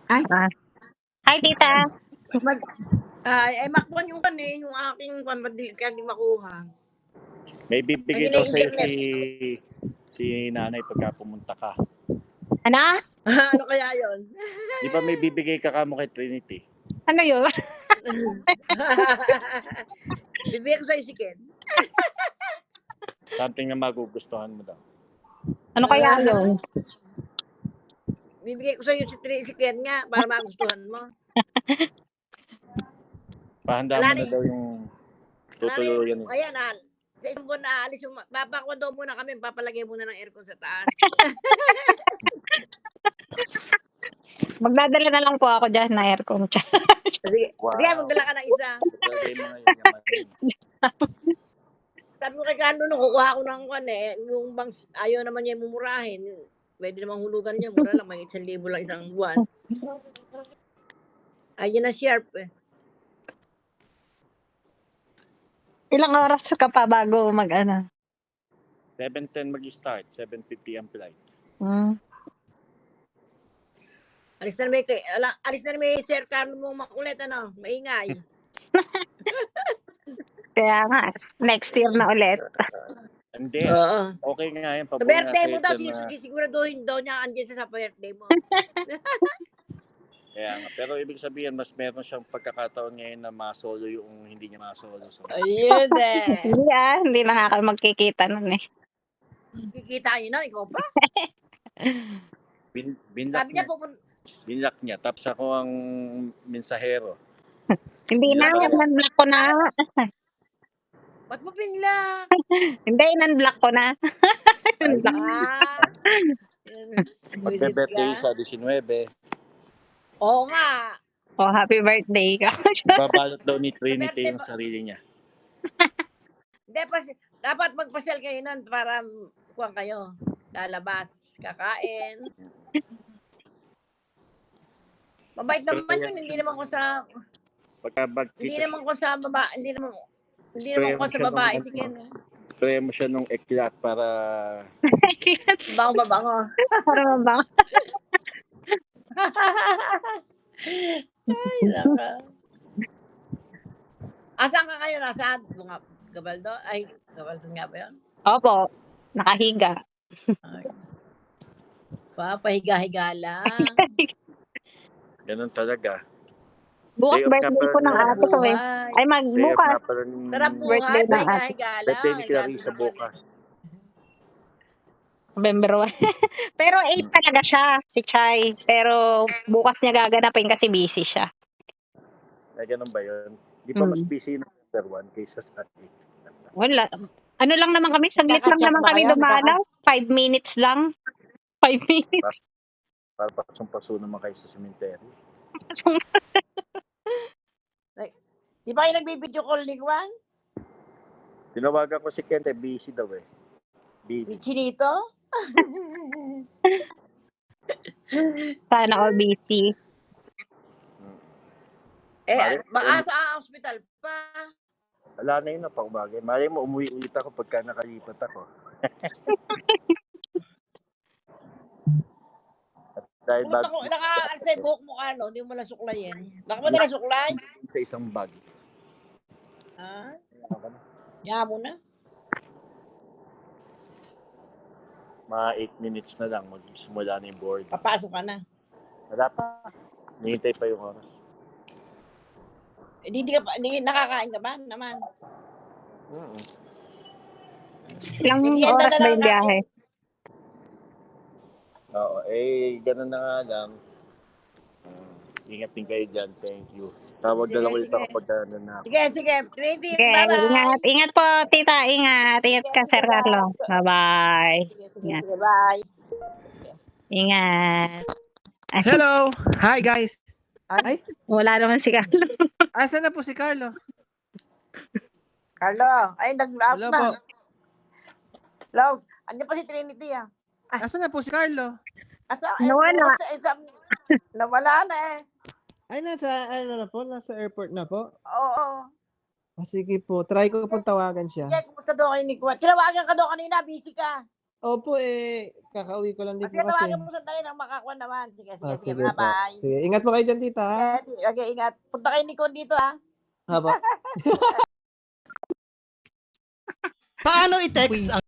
Ay, Hi, tita. makwan yung yung aking pampadil kaya di makuha. May bibigay daw sa'yo si nanay pagka pumunta ka. Ano? Ano kaya yun? Di ba may bibigay ka kamo kay Trinity? Ano yun? Bibigay ko sa'yo si Ken. Something na magugustuhan mo daw. Ano kaya yun? Bibigay ko sa'yo si Ken nga para magustuhan mo. Pahanda mo na daw yung tutuluyan. Ayan, sa isang buwan na aalis yung papakwa daw muna kami, papalagay muna ng aircon sa taas. Magdadala na lang po ako dyan na aircon. Sige, magdala ka ng isa. Sabi ko kay Carlo, kukuha ko ng yung bangs, ayaw naman niya mumurahin. Pwede namang hulugan niya, mura lang, may 1,000 lang isang buwan. Ayun na sharp eh. Ilang oras ka pa bago 7:10 mag-start, 7:50 ang flight. Alis na may Sir Carlo mo makulit, maingay. Kaya nga, next year na ulit. Hindi, okay nga yan. Sa birthday mo daw, sisiguraduhin daw niya andyan sa birthday mo. Kaya nga, pero ibig sabihin, mas meron siyang pagkakataon ngayon na masolo yung hindi niya masolo. So. Ayun eh. Hindi na nga kayo magkikita nun eh. Kikita niyo na, ikaw pa? Binlock niya. Tapos ako ang mensahero. Hindi na, nan-block ko na. Ba't mo binlock? Hindi, nan-block ko na. Magbe-birthday sa 19. Oo nga. Oh, happy birthday ka. Babalot daw ni Trinity yung sarili niya. Dapat magpasel kayo nun para kuwang kayo. Lalabas, kakain. Mabait naman yun, hindi naman ko sa babae si Ken. Spray mo siya nung eklat para Bango. Para mabango. Ay, naka. Asan ka ngayon? Nasaan? Gabaldo? Ay, Gabaldo nga ba yun? Opo, nakahiga. Pahiga-higa lang. Ganun talaga. Bukas birthday ko ng ate ko eh. Ay, magbukas. Sarap buhay, pahiga-higa lang. Birthday ni Clarissa bukas. November 1. Pero 8 talaga siya, si Chay. Pero bukas niya gaganapin kasi busy siya. Ay, ganun ba yun? Di ba mas busy ng November 1 kaysa sa 8? Wala. Ano lang naman kami, saglit lang naman kami dumalaw. 5 minutes lang. 5 minutes. Para pasong-paso naman kayo sa cemetery. Di ba kayo nagbibideo call ni Juan? Tinawagan ko si Kent, busy daw eh. Busy. Chinito? Sana all busy. Baka sa hospital pa. Wala na yun, pag-umagay. Malay mo, umuwi ulit ako pagka nakalipat ako. Dahil nakaaral sa buhok mo, hindi mo lang suklayin. Baka mo na suklay? Sa isang bag. Yaman mo na. Mga 8 minutes na lang, magsimula na yung board. Papasok ka na. Wala pa. Nihintay pa yung oras. Hindi nakakain ka ba naman? Ilang oras ba yung biyahe? Oo, ganun na nga lang. Ingat din kayo dyan. Thank you. Tawag na lang ulit ako pag na. Sige. Trinity, bye-bye. Ingat po, tita. Ingat ka, Sir Carlo. Bye-bye. Sige, bye. Ingat. Hello! Hi, guys! Ay, wala naman si Carlo. Asan na po si Carlo? Carlo, ay nag-out Hello na. po. Love, andyan pa si Trinity Asan na po si Carlo? Nawala. Nawala na eh. Ay, nasa airport na po? Oo. Sige po, try ko pong tawagan siya. Sige, kumusta daw kayo ni Kuya? Tinawagan ka daw kanina, busy ka. Opo, kakauwi ko lang din Sige, po kasi. tawagan mo sandali nang makakuha naman. Sige, Ah, sige, sige po. bye-bye. Sige, ingat po kayo dyan, tita. Ha? Okay, ingat. Punta kay Nico dito, ha? Haba. Paano i-text ang